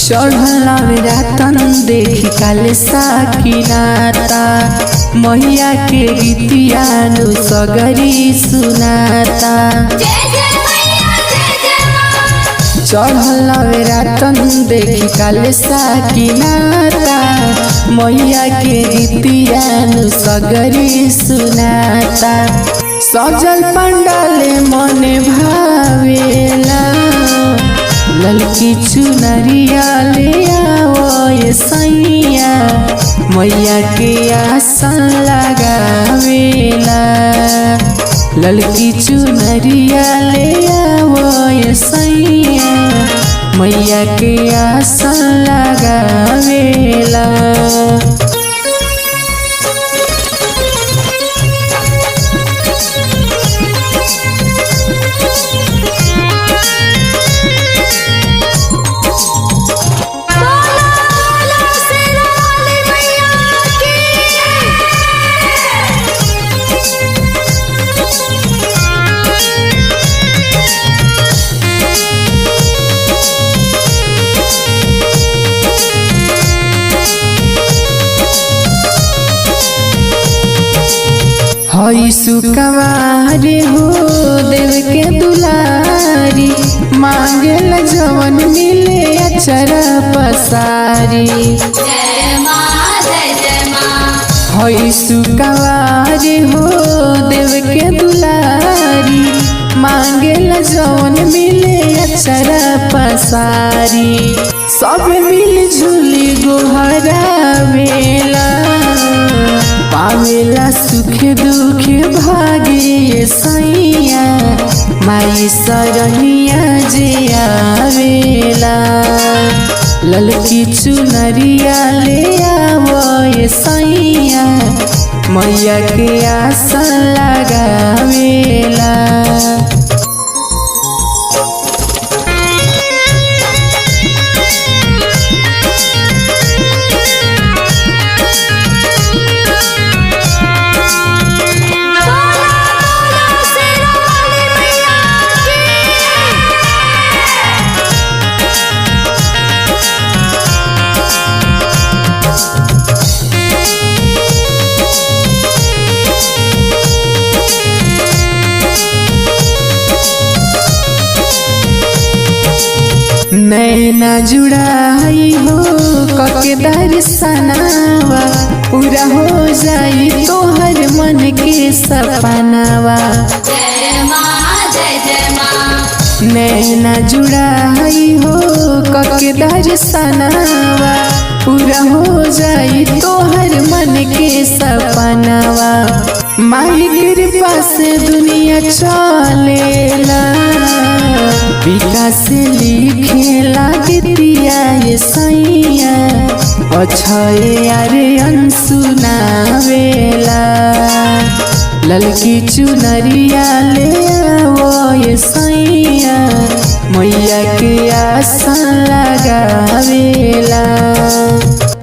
चढ़ला रातन देखी काले साकिनाता मैया के गीतिया नु सगरी सुनाता। चढ़ला रातन देखी काले साकिनाता मैया के गीतिया नु सगरी सुनाता। सजल पंडाले मने भावेला ललकी चुनरिया ले आओ ये सैया मैया के आसन लगावेला। ललकी चुनरिया ले आओ ये सैया मैया के आसन लगावेला। हई सुकवारी हो देव के दुलारी मांगेला जवन मिले अचर पसारी। हई सुकवारी हो देव के दुलारी मांगेला जवन मिले अचर पसारी। सब मिल झूली गोहरावेला पावेला सुख दुख भागे सैया माई सरनिया जे आवेला। ललकी चुनरिया ले आवो ये सैया मैया के आसन लगावेला। नैना जुड़ाई हो कके दर्शनावा पूरा हो जाई तोहर मन के सपनावा। नैना जुड़ाई हो कके दर्शनावा पूरा हो जाई तोहर मन के सपनावा। माई कृपा से दुनिया चलेला विकास लिखेला गीतिया ये सैया अछे यारे सुनावेला। ललकी चुनरिया ले आओ ये सैया मैया के आसन लगावेला।